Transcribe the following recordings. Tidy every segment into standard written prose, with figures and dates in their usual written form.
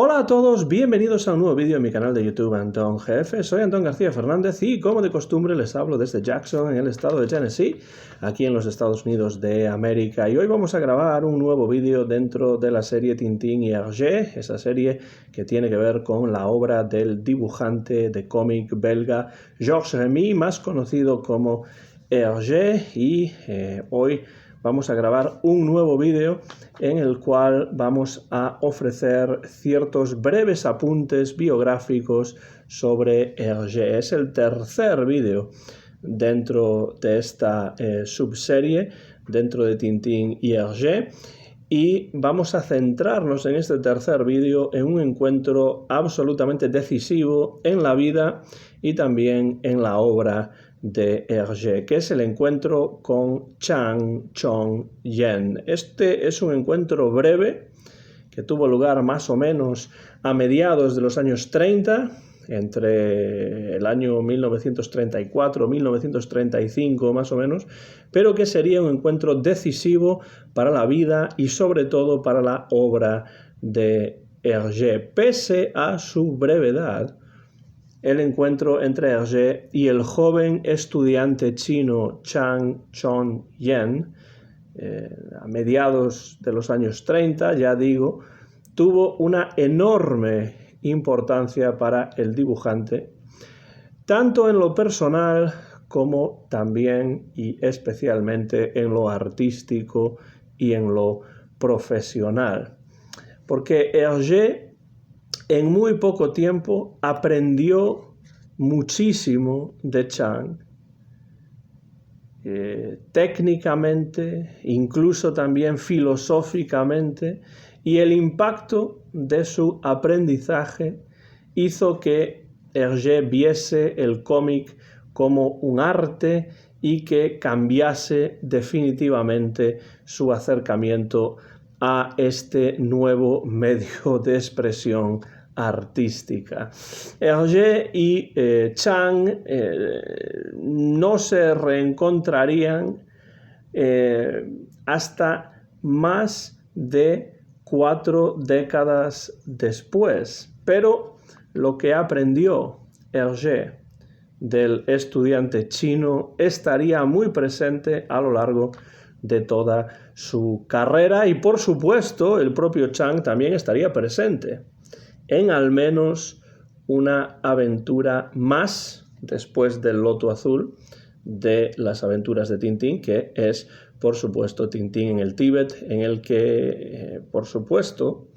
Hola a todos, bienvenidos a un nuevo vídeo en mi canal de YouTube Antón GF. Soy Antón García Fernández y como de costumbre les hablo desde Jackson, en el estado de Tennessee, aquí en los Estados Unidos de América. Y hoy vamos a grabar un nuevo vídeo dentro de la serie Tintín y Hergé, esa serie que tiene que ver con la obra del dibujante de cómic belga Georges Remy, más conocido como Hergé. Y hoy vamos a grabar un nuevo vídeo en el cual vamos a ofrecer ciertos breves apuntes biográficos sobre Hergé. Es el tercer vídeo dentro de esta subserie, dentro de Tintín y Hergé, y vamos a centrarnos en este tercer vídeo en un encuentro absolutamente decisivo en la vida y también en la obra de Hergé, que es el encuentro con Chang Chong-yen. Este es un encuentro breve que tuvo lugar más o menos a mediados de los años 30, entre el año 1934 1935 más o menos, pero que sería un encuentro decisivo para la vida y sobre todo para la obra de Hergé. Pese a su brevedad, el encuentro entre Hergé y el joven estudiante chino Chang Chong-yen, a mediados de los años 30, ya digo, tuvo una enorme importancia para el dibujante, tanto en lo personal como también y especialmente en lo artístico y en lo profesional. Porque Hergé en muy poco tiempo aprendió muchísimo de Chang, técnicamente, incluso también filosóficamente, y el impacto de su aprendizaje hizo que Hergé viese el cómic como un arte y que cambiase definitivamente su acercamiento a este nuevo medio de expresión artística. Hergé y Chang no se reencontrarían hasta más de 4 décadas después, pero lo que aprendió Hergé del estudiante chino estaría muy presente a lo largo de toda su carrera y, por supuesto, el propio Chang también estaría presente en al menos una aventura más después del Loto Azul de las aventuras de Tintín, que es, por supuesto, Tintín en el Tíbet, en el que, por supuesto,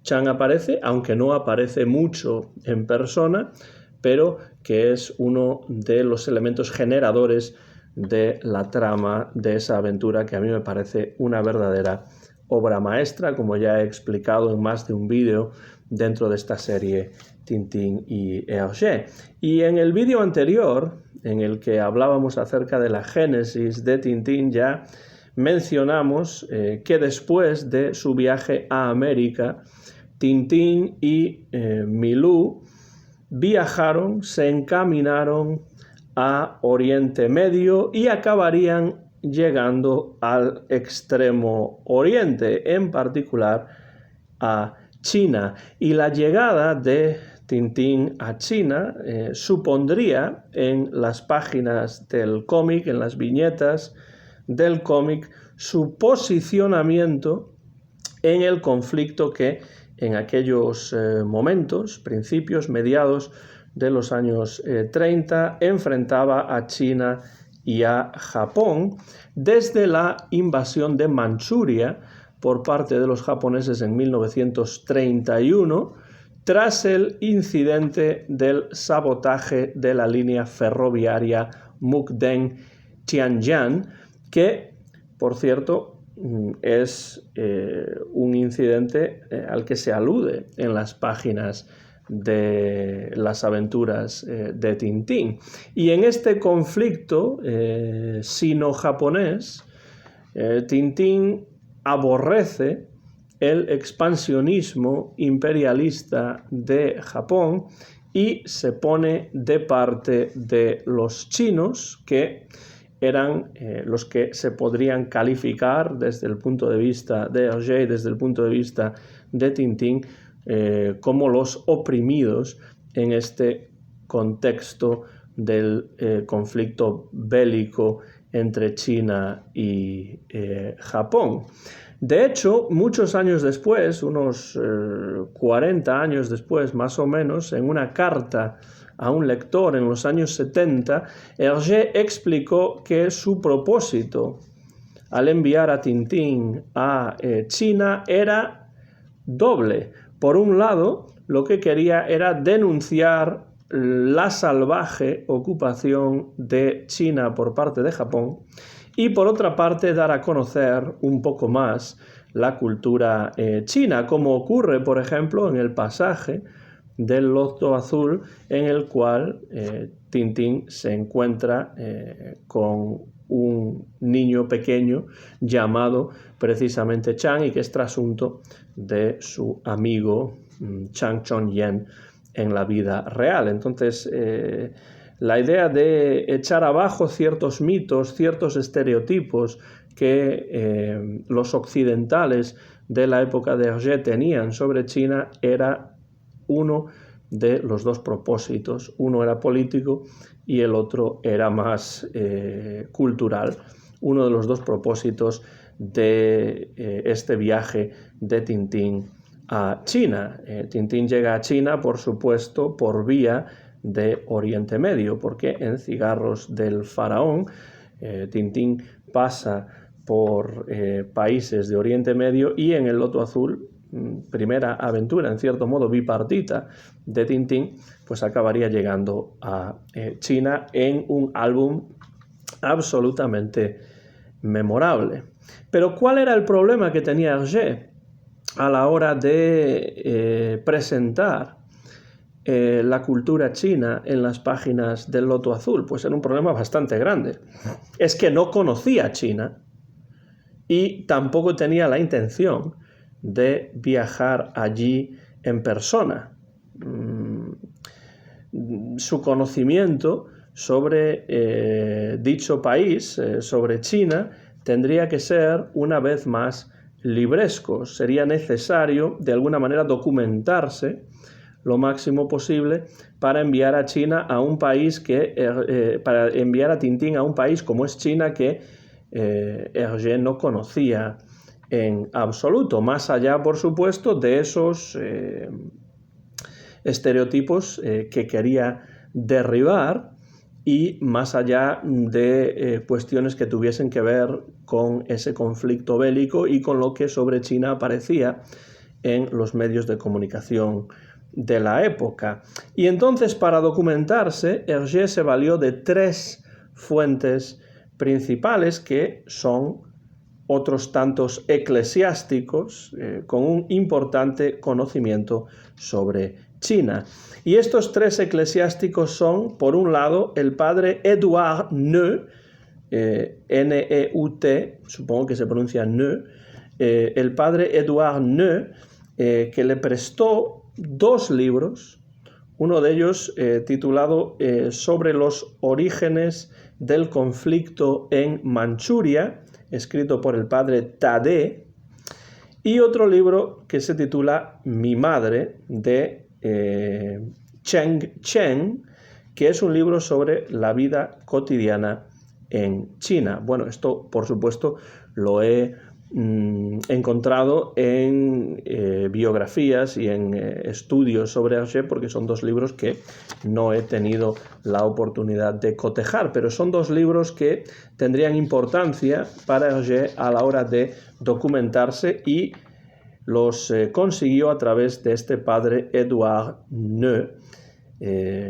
Chang aparece, aunque no aparece mucho en persona, pero que es uno de los elementos generadores de la trama de esa aventura, que a mí me parece una verdadera obra maestra, como ya he explicado en más de un vídeo dentro de esta serie Tintín y Hergé. Y en el vídeo anterior, en el que hablábamos acerca de la génesis de Tintín, ya mencionamos que después de su viaje a América, Tintín y Milou viajaron, se encaminaron a Oriente Medio y acabarían llegando al extremo oriente, en particular a China. Y la llegada de Tintín a China supondría en las páginas del cómic, en las viñetas del cómic, su posicionamiento en el conflicto que en aquellos momentos, principios, mediados de los años 30, enfrentaba a China y a Japón desde la invasión de Manchuria por parte de los japoneses en 1931, tras el incidente del sabotaje de la línea ferroviaria Mukden-Tianjin, que, por cierto, es un incidente al que se alude en las páginas de las aventuras de Tintín. Y en este conflicto sino-japonés, Tintín aborrece el expansionismo imperialista de Japón y se pone de parte de los chinos, que eran los que se podrían calificar desde el punto de vista de Hergé y desde el punto de vista de Tintín como los oprimidos en este contexto del conflicto bélico entre China y Japón. De hecho, muchos años después, unos 40 años después más o menos, en una carta a un lector en los años 70, Hergé explicó que su propósito al enviar a Tintín a China era doble. Por un lado, lo que quería era denunciar la salvaje ocupación de China por parte de Japón y por otra parte dar a conocer un poco más la cultura china, como ocurre por ejemplo en el pasaje del Loto Azul en el cual Tintín se encuentra con un niño pequeño llamado precisamente Chang y que es trasunto de su amigo Chang Chon-yen en la vida real. Entonces, la idea de echar abajo ciertos mitos, ciertos estereotipos que los occidentales de la época de Hergé tenían sobre China era uno de los dos propósitos. Uno era político y el otro era más cultural. Uno de los dos propósitos de este viaje de Tintín a China. Tintín llega a China, por supuesto, por vía de Oriente Medio, porque en Cigarros del Faraón Tintín pasa por países de Oriente Medio y en el Loto Azul, primera aventura en cierto modo bipartita de Tintín, pues acabaría llegando a China en un álbum absolutamente memorable. Pero ¿cuál era el problema que tenía Hergé a la hora de presentar la cultura china en las páginas del Loto Azul? Pues era un problema bastante grande. Es que no conocía China y tampoco tenía la intención de viajar allí en persona. Su conocimiento sobre dicho país, sobre China, tendría que ser una vez más libresco. Sería necesario de alguna manera documentarse lo máximo posible para enviar a China a un país que para enviar a Tintín a un país como es China que Hergé no conocía en absoluto, más allá por supuesto de esos estereotipos que quería derribar y más allá de cuestiones que tuviesen que ver con ese conflicto bélico y con lo que sobre China aparecía en los medios de comunicación de la época. Y entonces, para documentarse, Hergé se valió de tres fuentes principales que son otros tantos eclesiásticos con un importante conocimiento sobre China. Y estos tres eclesiásticos son, por un lado, el padre Edouard Neut, N-E-U-T, supongo que se pronuncia Neut, el padre Edouard Neut, que le prestó dos libros, uno de ellos titulado Sobre los orígenes del conflicto en Manchuria, escrito por el padre Tadé, y otro libro que se titula Mi madre, de Cheng Chen, que es un libro sobre la vida cotidiana en China. Bueno, esto por supuesto lo he encontrado en biografías y en estudios sobre Hergé, porque son dos libros que no he tenido la oportunidad de cotejar, pero son dos libros que tendrían importancia para Hergé a la hora de documentarse y los consiguió a través de este padre Edouard Neut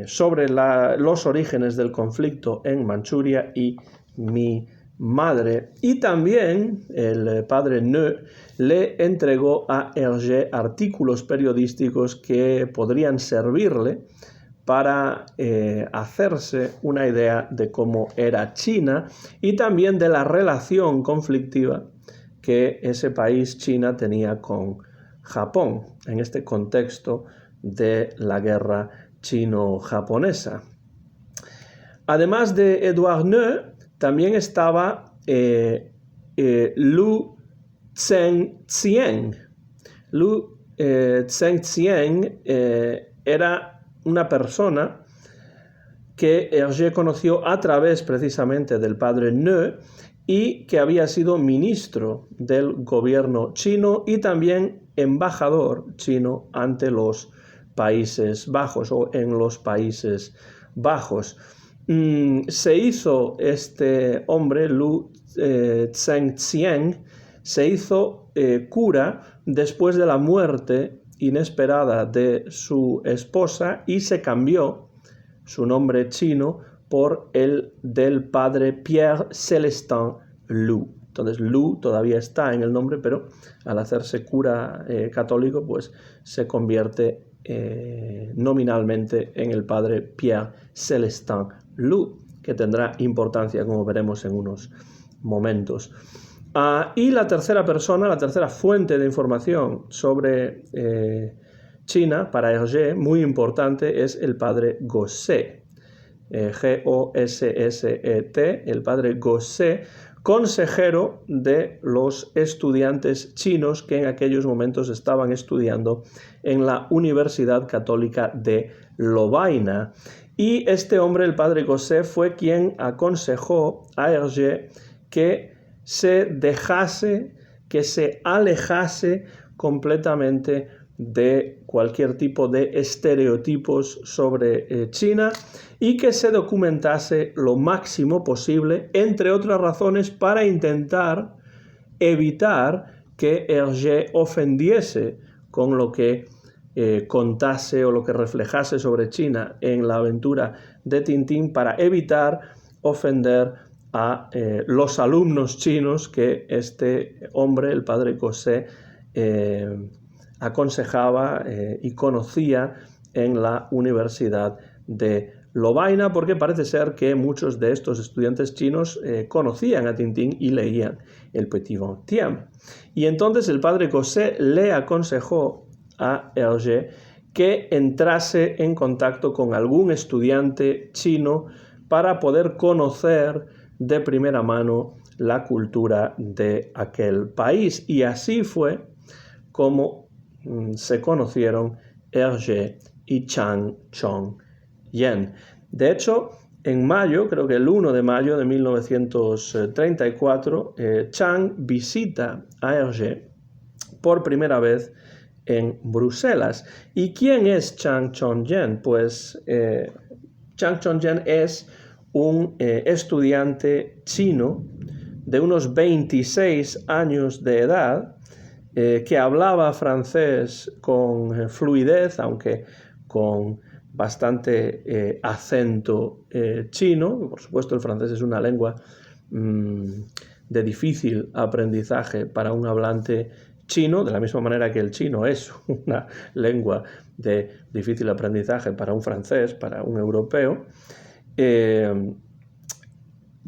sobre los orígenes del conflicto en Manchuria y Mi madre. Y también el padre Neut le entregó a Hergé artículos periodísticos que podrían servirle para hacerse una idea de cómo era China y también de la relación conflictiva que ese país, China, tenía con Japón en este contexto de la guerra chino-japonesa. Además de Edouard Neut, también estaba Lu Zhengxian. Lu Zheng Xian era una persona que Hergé conoció a través precisamente del padre Ne y que había sido ministro del gobierno chino y también embajador chino ante los Países Bajos o en los Países Bajos. Se hizo este hombre, Lu Zheng Xian, se hizo cura después de la muerte inesperada de su esposa y se cambió su nombre chino por el del padre Pierre Célestin Lu. Entonces Lu todavía está en el nombre, pero al hacerse cura católico, pues se convierte nominalmente en el padre Pierre Célestin Lu, que tendrá importancia, como veremos en unos momentos. Y la tercera persona, la tercera fuente de información sobre China para Hergé, muy importante, es el padre Gosset, G-O-S-S-E-T, el padre Gosset, consejero de los estudiantes chinos que en aquellos momentos estaban estudiando en la Universidad Católica de Lovaina. Y este hombre, el padre Gosset, fue quien aconsejó a Hergé que se dejase, que se alejase completamente de cualquier tipo de estereotipos sobre China y que se documentase lo máximo posible, entre otras razones, para intentar evitar que Hergé ofendiese con lo que contase o lo que reflejase sobre China en la aventura de Tintín, para evitar ofender a los alumnos chinos que este hombre, el padre Gosset, aconsejaba y conocía en la Universidad de Lovaina, porque parece ser que muchos de estos estudiantes chinos conocían a Tintín y leían el Petit Vingtième. Y entonces el padre Gosset le aconsejó a Hergé que entrase en contacto con algún estudiante chino para poder conocer de primera mano la cultura de aquel país. Y así fue como se conocieron Hergé y Chang Chong-yen. De hecho, en mayo, creo que el 1 de mayo de 1934, Chang visita a Hergé por primera vez en Bruselas. ¿Y quién es Chang Chong-yen? Pues Chang Chong-yen es un estudiante chino de unos 26 años de edad, que hablaba francés con fluidez, aunque con bastante acento chino. Por supuesto, el francés es una lengua de difícil aprendizaje para un hablante chino, de la misma manera que el chino es una lengua de difícil aprendizaje para un francés, para un europeo.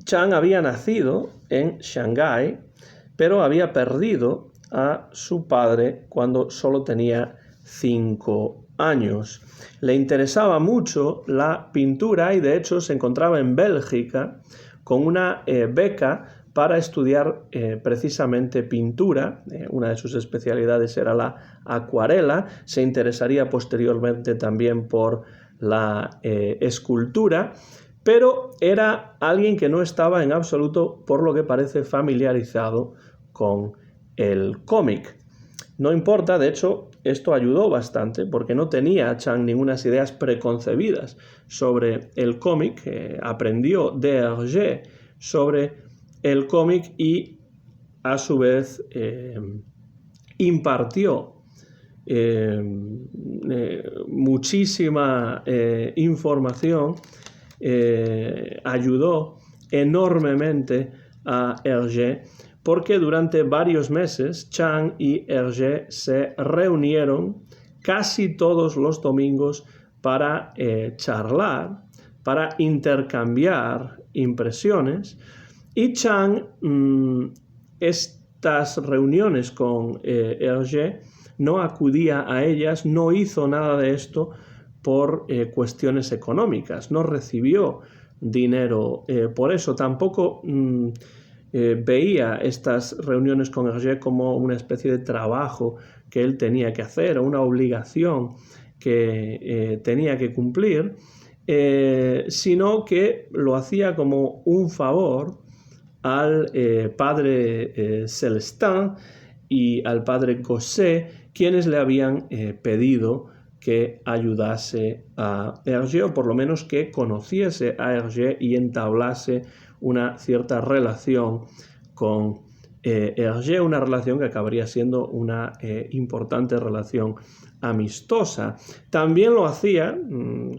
Chang había nacido en Shanghái, pero había perdido a su padre cuando solo tenía 5 años. Le interesaba mucho la pintura y de hecho se encontraba en Bélgica con una beca para estudiar precisamente pintura. Una de sus especialidades era la acuarela. Se interesaría posteriormente también por la escultura, pero era alguien que no estaba en absoluto, por lo que parece, familiarizado con el cómic. No importa, de hecho, esto ayudó bastante porque no tenía Chang ninguna ideas preconcebidas sobre el cómic. Aprendió de Hergé sobre el cómic y a su vez impartió muchísima información, ayudó enormemente a Hergé, porque durante varios meses Chang y Hergé se reunieron casi todos los domingos para charlar, para intercambiar impresiones. Y Chang, estas reuniones con Hergé, no acudía a ellas, no hizo nada de esto por cuestiones económicas, no recibió dinero por eso. Tampoco veía estas reuniones con Hergé como una especie de trabajo que él tenía que hacer o una obligación que tenía que cumplir, sino que lo hacía como un favor al padre Celestin y al padre Gosset, quienes le habían pedido que ayudase a Hergé, o por lo menos que conociese a Hergé y entablase una cierta relación con Hergé, una relación que acabaría siendo una importante relación amistosa. También lo hacía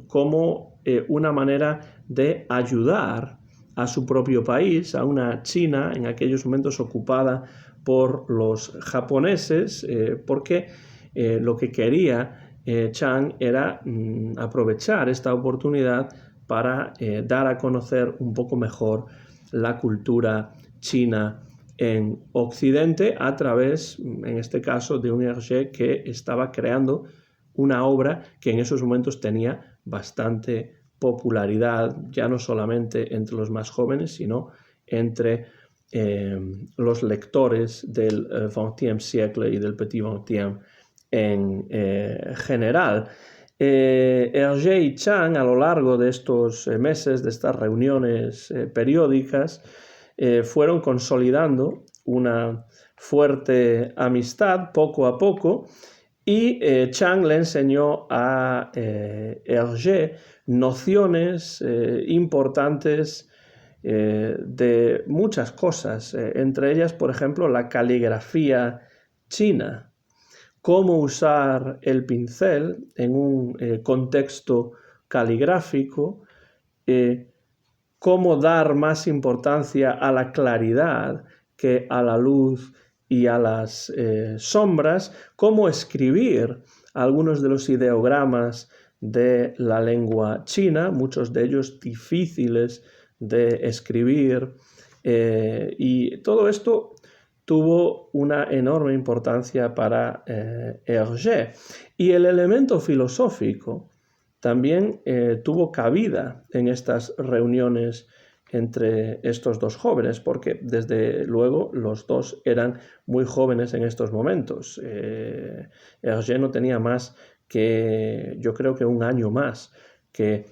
como una manera de ayudar a su propio país, a una China en aquellos momentos ocupada por los japoneses, porque lo que quería Chang era aprovechar esta oportunidad para dar a conocer un poco mejor la cultura china en Occidente a través, en este caso, de un Hergé que estaba creando una obra que en esos momentos tenía bastante popularidad, ya no solamente entre los más jóvenes, sino entre los lectores del XXe siècle y del Petit XXe en general. Hergé y Chang, a lo largo de estos meses, de estas reuniones periódicas, fueron consolidando una fuerte amistad poco a poco, y Chang le enseñó a Hergé nociones importantes de muchas cosas, entre ellas, por ejemplo, la caligrafía china, cómo usar el pincel en un contexto caligráfico, cómo dar más importancia a la claridad que a la luz y a las sombras, cómo escribir algunos de los ideogramas de la lengua china, muchos de ellos difíciles de escribir, y todo esto tuvo una enorme importancia para Hergé. Y el elemento filosófico también tuvo cabida en estas reuniones entre estos dos jóvenes, porque desde luego los dos eran muy jóvenes en estos momentos. Hergé no tenía más que, yo creo que un año más que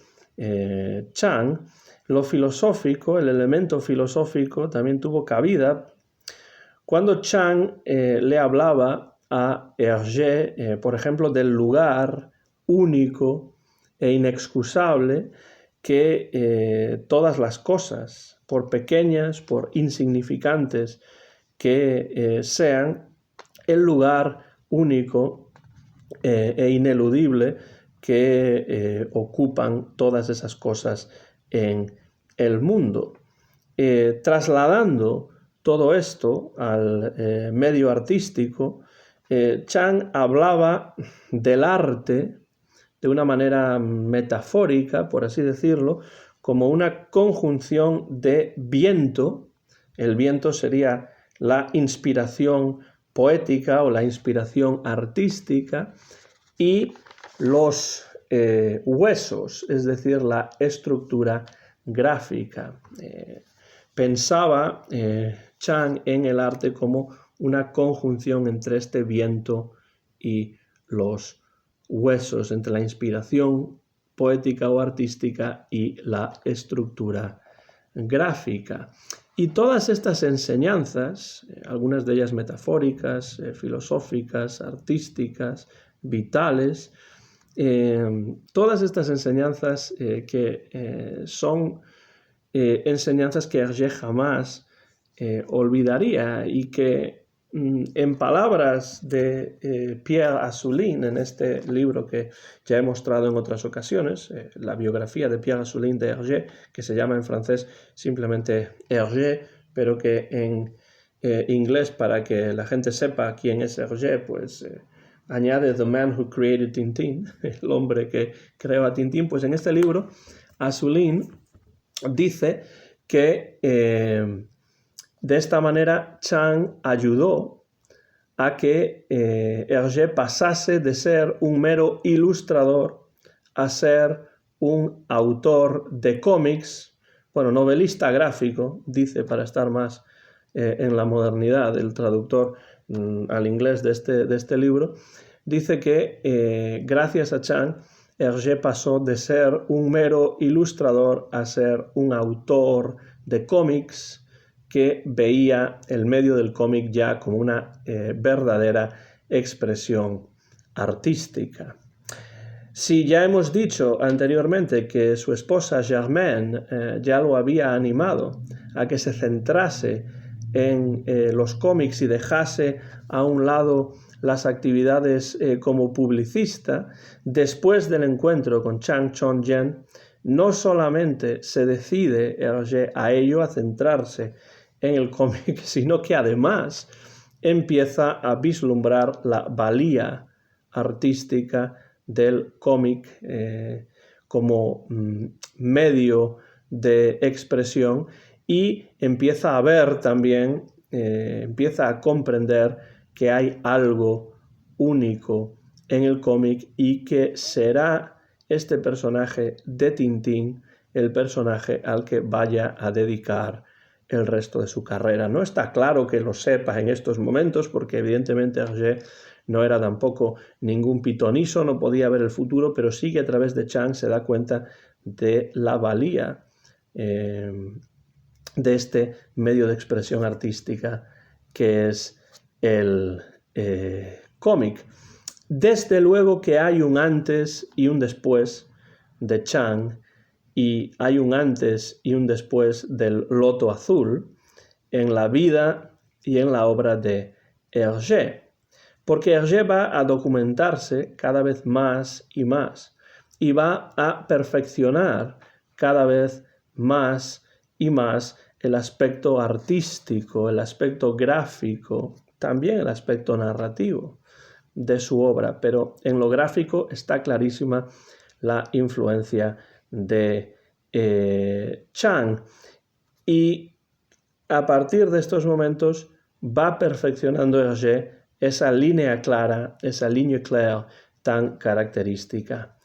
Chang. Lo filosófico, el elemento filosófico también tuvo cabida cuando Chang le hablaba a Hergé, por ejemplo, del lugar único e inexcusable que todas las cosas, por pequeñas, por insignificantes que sean, el lugar único e ineludible que ocupan todas esas cosas en el mundo. Trasladando todo esto al medio artístico, Chang hablaba del arte de una manera metafórica, por así decirlo, como una conjunción de viento. El viento sería la inspiración poética o la inspiración artística, y los huesos, es decir, la estructura gráfica. Pensaba Chang en el arte como una conjunción entre este viento y los huesos, entre la inspiración poética o artística y la estructura gráfica. Y todas estas enseñanzas, algunas de ellas metafóricas, filosóficas, artísticas, vitales, todas estas enseñanzas que son enseñanzas que Hergé jamás olvidaría, y que en palabras de Pierre Asselin, en este libro que ya he mostrado en otras ocasiones, la biografía de Pierre Asselin de Hergé, que se llama en francés simplemente Hergé, pero que en inglés, para que la gente sepa quién es Hergé, pues añade The Man Who Created Tintín, el hombre que creó a Tintín. Pues en este libro Asselin dice que de esta manera Chang ayudó a que Hergé pasase de ser un mero ilustrador a ser un autor de cómics, bueno, novelista gráfico, dice, para estar más en la modernidad, el traductor al inglés de este libro, dice que gracias a Chang, Hergé pasó de ser un mero ilustrador a ser un autor de cómics que veía el medio del cómic ya como una verdadera expresión artística. Si ya hemos dicho anteriormente que su esposa Germaine ya lo había animado a que se centrase en los cómics y dejase a un lado las actividades como publicista, después del encuentro con Chang Chon-jen, no solamente se decide Hergé a ello, a centrarse en el cómic, sino que además empieza a vislumbrar la valía artística del cómic como medio de expresión y empieza a ver también, empieza a comprender que hay algo único en el cómic y que será este personaje de Tintín el personaje al que vaya a dedicar el resto de su carrera. No está claro que lo sepa en estos momentos porque evidentemente Hergé no era tampoco ningún pitoniso, no podía ver el futuro, pero sí que a través de Chang se da cuenta de la valía de este medio de expresión artística que es el cómic. Desde luego que hay un antes y un después de Chang y hay un antes y un después del Loto Azul en la vida y en la obra de Hergé. Porque Hergé va a documentarse cada vez más y va a perfeccionar cada vez más y más el aspecto artístico, el aspecto gráfico, también el aspecto narrativo de su obra, pero en lo gráfico está clarísima la influencia de Chang. Y a partir de estos momentos va perfeccionando Hergé esa línea clara, esa ligne claire tan característica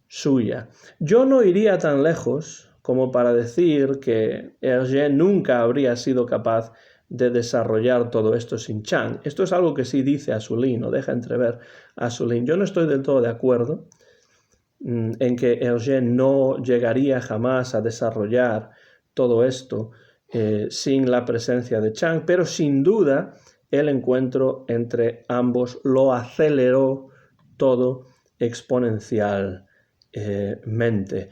suya. Yo no iría tan lejos como para decir que Hergé nunca habría sido capaz de desarrollar todo esto sin Chang. Esto es algo que sí dice Assouline, o deja entrever Assouline. Yo no estoy del todo de acuerdo en que Hergé no llegaría jamás a desarrollar todo esto sin la presencia de Chang, pero sin duda el encuentro entre ambos lo aceleró todo exponencialmente.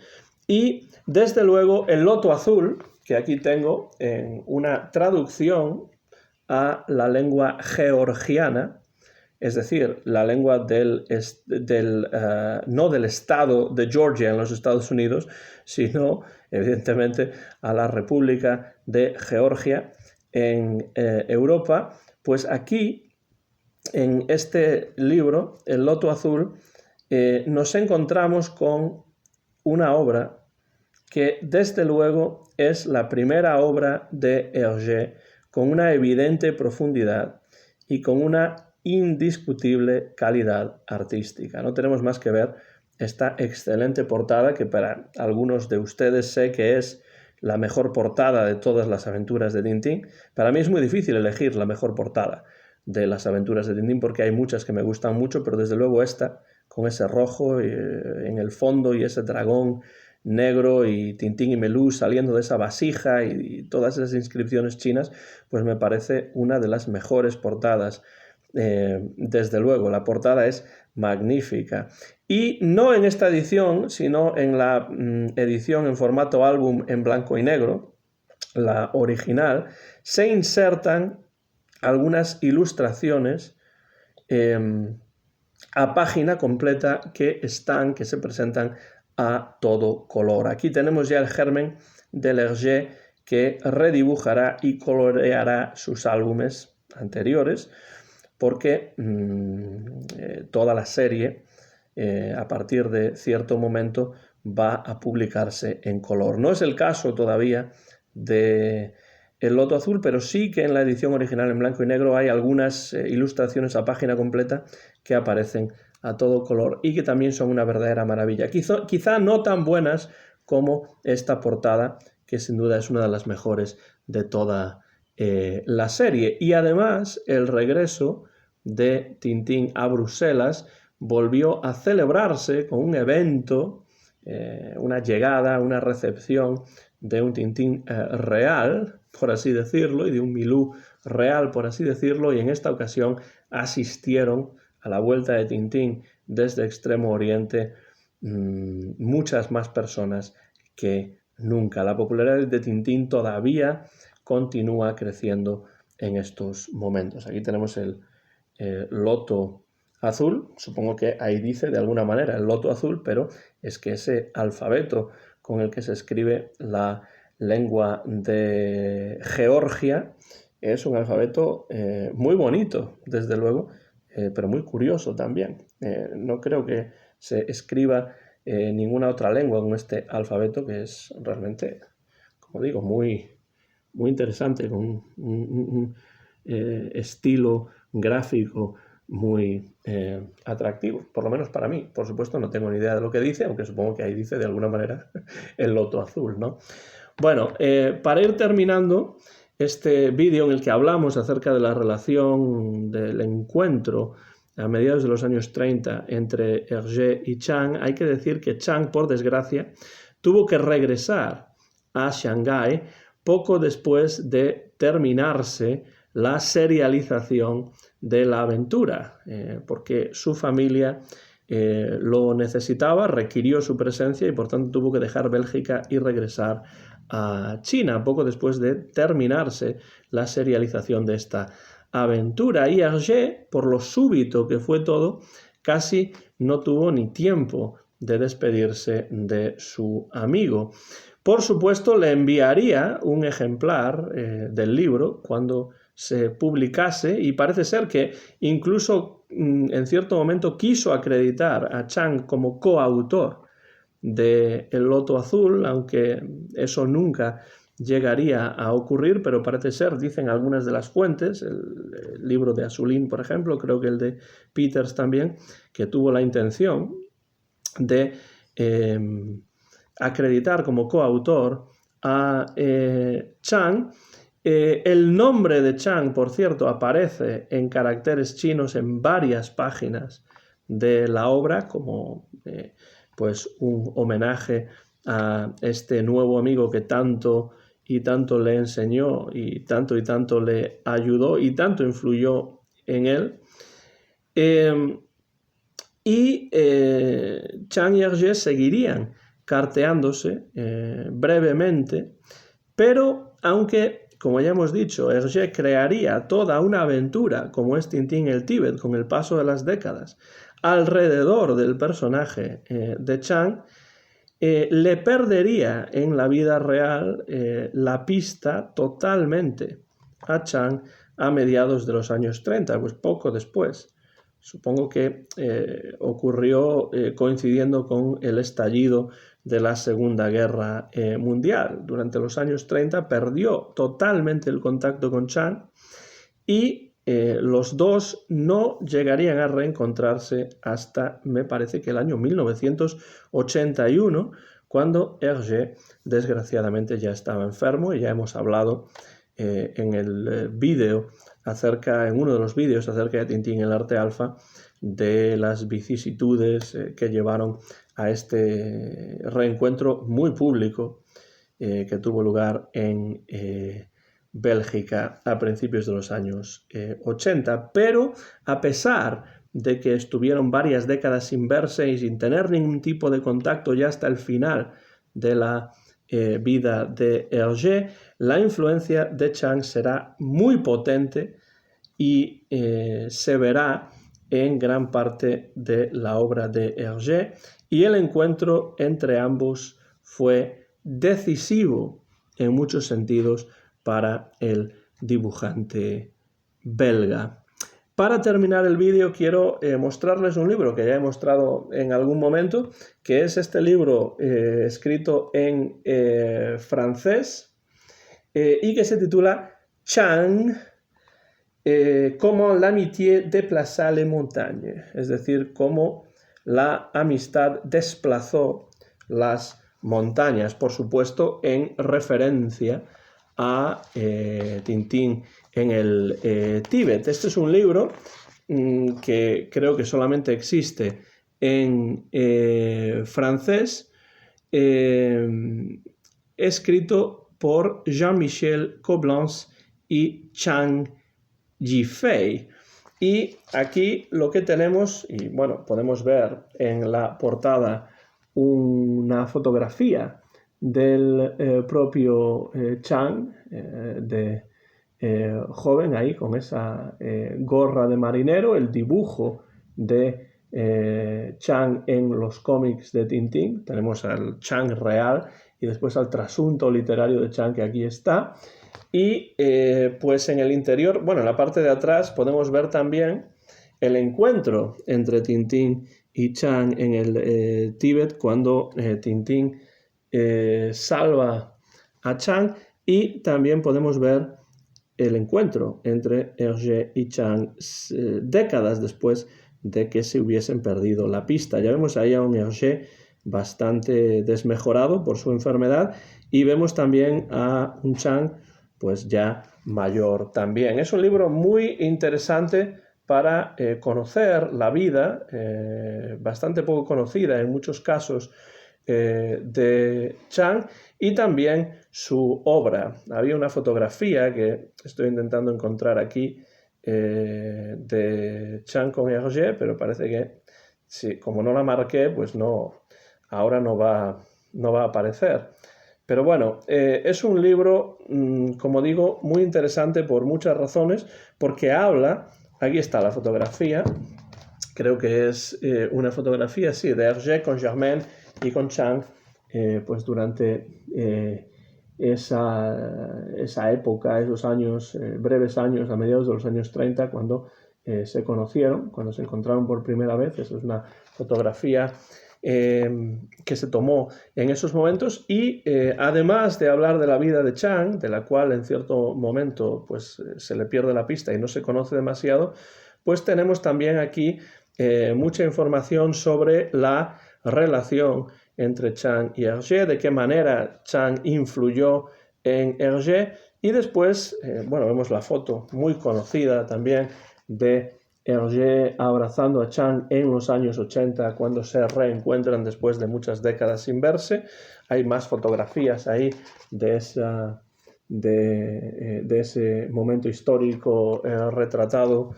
Y desde luego el Loto Azul, que aquí tengo en una traducción a la lengua georgiana, es decir, la lengua no del estado de Georgia en los Estados Unidos, sino evidentemente a la República de Georgia en Europa, pues aquí en este libro, El Loto Azul, nos encontramos con una obra que desde luego es la primera obra de Hergé con una evidente profundidad y con una indiscutible calidad artística. No tenemos más que ver esta excelente portada que para algunos de ustedes sé que es la mejor portada de todas las aventuras de Tintín. Para mí es muy difícil elegir la mejor portada de las aventuras de Tintín porque hay muchas que me gustan mucho, pero desde luego esta, con ese rojo en el fondo y ese dragón negro y Tintín y Melú saliendo de esa vasija y todas esas inscripciones chinas, pues me parece una de las mejores portadas. Desde luego, la portada es magnífica. Y no en esta edición, sino en la edición en formato álbum en blanco y negro, la original, se insertan algunas ilustraciones a página completa que se presentan a todo color. Aquí tenemos ya el germen del Hergé que redibujará y coloreará sus álbumes anteriores, porque toda la serie, a partir de cierto momento, va a publicarse en color. No es el caso todavía de El Loto Azul, pero sí que en la edición original en blanco y negro hay algunas ilustraciones a página completa que aparecen a todo color y que también son una verdadera maravilla. Quizá no tan buenas como esta portada, que sin duda es una de las mejores de toda la serie. Y además el regreso de Tintín a Bruselas volvió a celebrarse con un evento, una llegada, una recepción de un Tintín real, por así decirlo, y de un Milou real, por así decirlo, y en esta ocasión asistieron a la vuelta de Tintín desde Extremo Oriente muchas más personas que nunca. La popularidad de Tintín todavía continúa creciendo en estos momentos. Aquí tenemos el loto azul, supongo que ahí dice de alguna manera el loto azul, pero es que ese alfabeto con el que se escribe la lengua de Georgia es un alfabeto muy bonito, desde luego, pero muy curioso también. No creo que se escriba ninguna otra lengua con este alfabeto, que es realmente, como digo, muy, muy interesante, con un estilo gráfico muy atractivo, por lo menos para mí. Por supuesto no tengo ni idea de lo que dice, aunque supongo que ahí dice de alguna manera el loto azul, ¿no? Bueno, para ir terminando este vídeo en el que hablamos acerca de la relación del encuentro a mediados de los años 30 entre Hergé y Chang, hay que decir que Chang, por desgracia, tuvo que regresar a Shanghái poco después de terminarse la serialización de la aventura, porque su familia lo necesitaba, requirió su presencia y por tanto tuvo que dejar Bélgica y regresar a China poco después de terminarse la serialización de esta aventura. Y Hergé, por lo súbito que fue todo, casi no tuvo ni tiempo de despedirse de su amigo. Por supuesto, le enviaría un ejemplar del libro cuando se publicase, y parece ser que incluso en cierto momento quiso acreditar a Chang como coautor de El Loto Azul, aunque eso nunca llegaría a ocurrir, pero parece ser, dicen algunas de las fuentes, el libro de Azoulin, por ejemplo, creo que el de Peters también, que tuvo la intención de acreditar como coautor a Chang. El nombre de Chang, por cierto, aparece en caracteres chinos en varias páginas de la obra como pues un homenaje a este nuevo amigo que tanto y tanto le enseñó y tanto le ayudó y tanto influyó en él. Chang y Hergé seguirían carteándose brevemente, pero aunque, como ya hemos dicho, Hergé crearía toda una aventura como es Tintín el Tíbet con el paso de las décadas alrededor del personaje de Chang, le perdería en la vida real la pista totalmente a Chang a mediados de los años 30, pues poco después. Supongo que ocurrió coincidiendo con el estallido de la Segunda Guerra Mundial. Durante los años 30 perdió totalmente el contacto con Chang y los dos no llegarían a reencontrarse hasta, me parece que el año 1981, cuando Hergé desgraciadamente ya estaba enfermo, y ya hemos hablado en el vídeo en uno de los vídeos acerca de Tintín el arte alfa, de las vicisitudes que llevaron a este reencuentro muy público que tuvo lugar en Bélgica a principios de los años 80, pero a pesar de que estuvieron varias décadas sin verse y sin tener ningún tipo de contacto ya hasta el final de la vida de Hergé, la influencia de Chang será muy potente y se verá en gran parte de la obra de Hergé, y el encuentro entre ambos fue decisivo en muchos sentidos para el dibujante belga. Para terminar el vídeo quiero mostrarles un libro que ya he mostrado en algún momento, que es este libro escrito en francés y que se titula Chang, comment l'amitié déplaça les montagnes, es decir, cómo la amistad desplazó las montañas, por supuesto en referencia a Tintín en el Tíbet. Este es un libro que creo que solamente existe en francés, escrito por Jean-Michel Coblence y Chang Yifei. Y aquí lo que tenemos, y bueno, podemos ver en la portada una fotografía del propio Chang, joven ahí con esa gorra de marinero, el dibujo de Chang en los cómics de Tintín. Tenemos al Chang real y después al trasunto literario de Chang, que aquí está. Y pues en el interior, bueno, en la parte de atrás podemos ver también el encuentro entre Tintín y Chang en el Tíbet, cuando Tintín salva a Chang, y también podemos ver el encuentro entre Hergé y Chang décadas después de que se hubiesen perdido la pista. Ya vemos ahí a un Hergé bastante desmejorado por su enfermedad, y vemos también a un Chang pues ya mayor también. Es un libro muy interesante para conocer la vida, bastante poco conocida en muchos casos, de Chang, y también su obra. Había una fotografía que estoy intentando encontrar aquí de Chang con Hergé, pero parece que sí, como no la marqué, pues no, ahora no va a aparecer. Pero bueno, es un libro, como digo, muy interesante por muchas razones, porque habla, aquí está la fotografía, creo que es una fotografía, sí, de Hergé con Germaine y con Chang, pues durante esa época, esos años, breves años, a mediados de los años 30, cuando se conocieron, cuando se encontraron por primera vez. Eso es una fotografía que se tomó en esos momentos, y además de hablar de la vida de Chang, de la cual en cierto momento pues se le pierde la pista y no se conoce demasiado, pues tenemos también aquí mucha información sobre la relación entre Chang y Hergé, de qué manera Chang influyó en Hergé, y después, bueno, vemos la foto muy conocida también de Hergé abrazando a Chang en los años 80, cuando se reencuentran después de muchas décadas sin verse. Hay más fotografías ahí de ese momento histórico retratado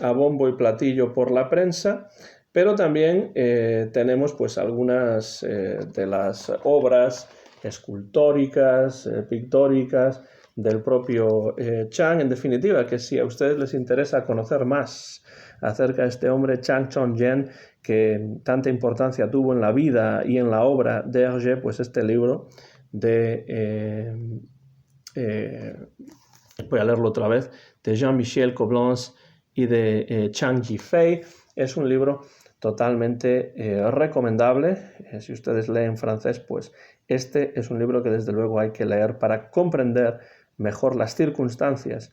a bombo y platillo por la prensa, pero también tenemos pues algunas de las obras escultóricas, pictóricas del propio Chang. En definitiva, que si a ustedes les interesa conocer más acerca de este hombre, Chang Chong-yen, que tanta importancia tuvo en la vida y en la obra de Hergé, pues este libro de, voy a leerlo otra vez, de Jean-Michel Coblence y de Chang Yifei, es un libro totalmente recomendable. Si ustedes leen francés, pues este es un libro que desde luego hay que leer para comprender mejor las circunstancias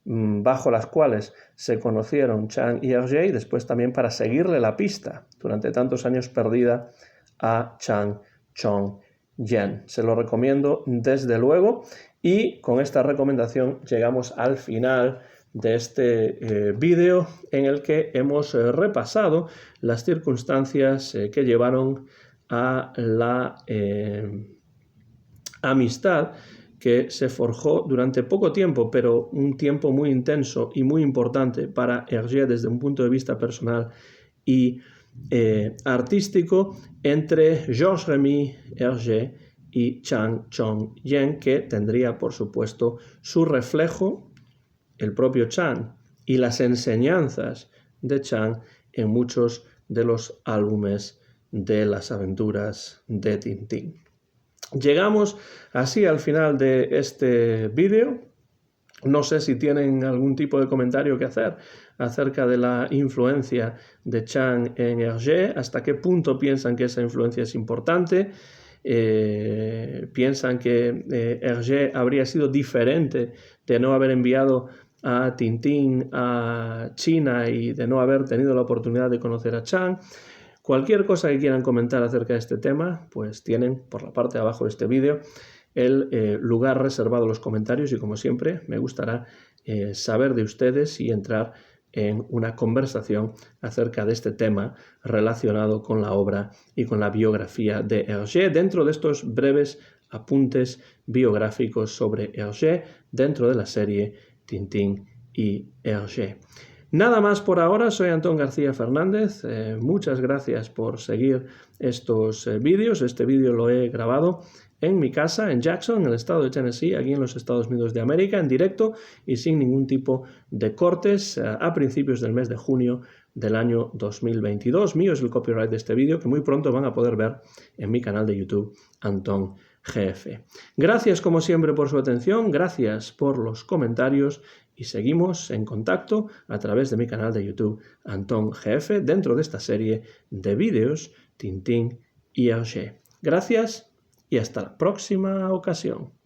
bajo las cuales se conocieron Chang y Hergé, y después también para seguirle la pista durante tantos años perdida a Chang Chong-yen. Se lo recomiendo desde luego, y con esta recomendación llegamos al final de este vídeo, en el que hemos repasado las circunstancias que llevaron a la amistad que se forjó durante poco tiempo, pero un tiempo muy intenso y muy importante para Hergé desde un punto de vista personal y artístico, entre Georges Remy Hergé y Chang Chong-yen, que tendría por supuesto su reflejo, el propio Chang, y las enseñanzas de Chang en muchos de los álbumes de las aventuras de Tintín. Llegamos así al final de este vídeo. No sé si tienen algún tipo de comentario que hacer acerca de la influencia de Chang en Hergé, hasta qué punto piensan que esa influencia es importante. Piensan que Hergé habría sido diferente de no haber enviado a Tintín a China y de no haber tenido la oportunidad de conocer a Chang. Cualquier cosa que quieran comentar acerca de este tema, pues tienen por la parte de abajo de este vídeo el lugar reservado a los comentarios y, como siempre, me gustará saber de ustedes y entrar en una conversación acerca de este tema relacionado con la obra y con la biografía de Hergé dentro de estos breves apuntes biográficos sobre Hergé dentro de la serie Tintín y Hergé. Nada más por ahora, soy Antón García Fernández, muchas gracias por seguir estos vídeos. Este vídeo lo he grabado en mi casa en Jackson, en el estado de Tennessee, aquí en los Estados Unidos de América, en directo y sin ningún tipo de cortes a principios del mes de junio del año 2022. Mío es el copyright de este vídeo que muy pronto van a poder ver en mi canal de YouTube, Antón GF. Gracias como siempre por su atención, gracias por los comentarios y seguimos en contacto a través de mi canal de YouTube, Antón GF, dentro de esta serie de vídeos Tintín y Hergé. Gracias y hasta la próxima ocasión.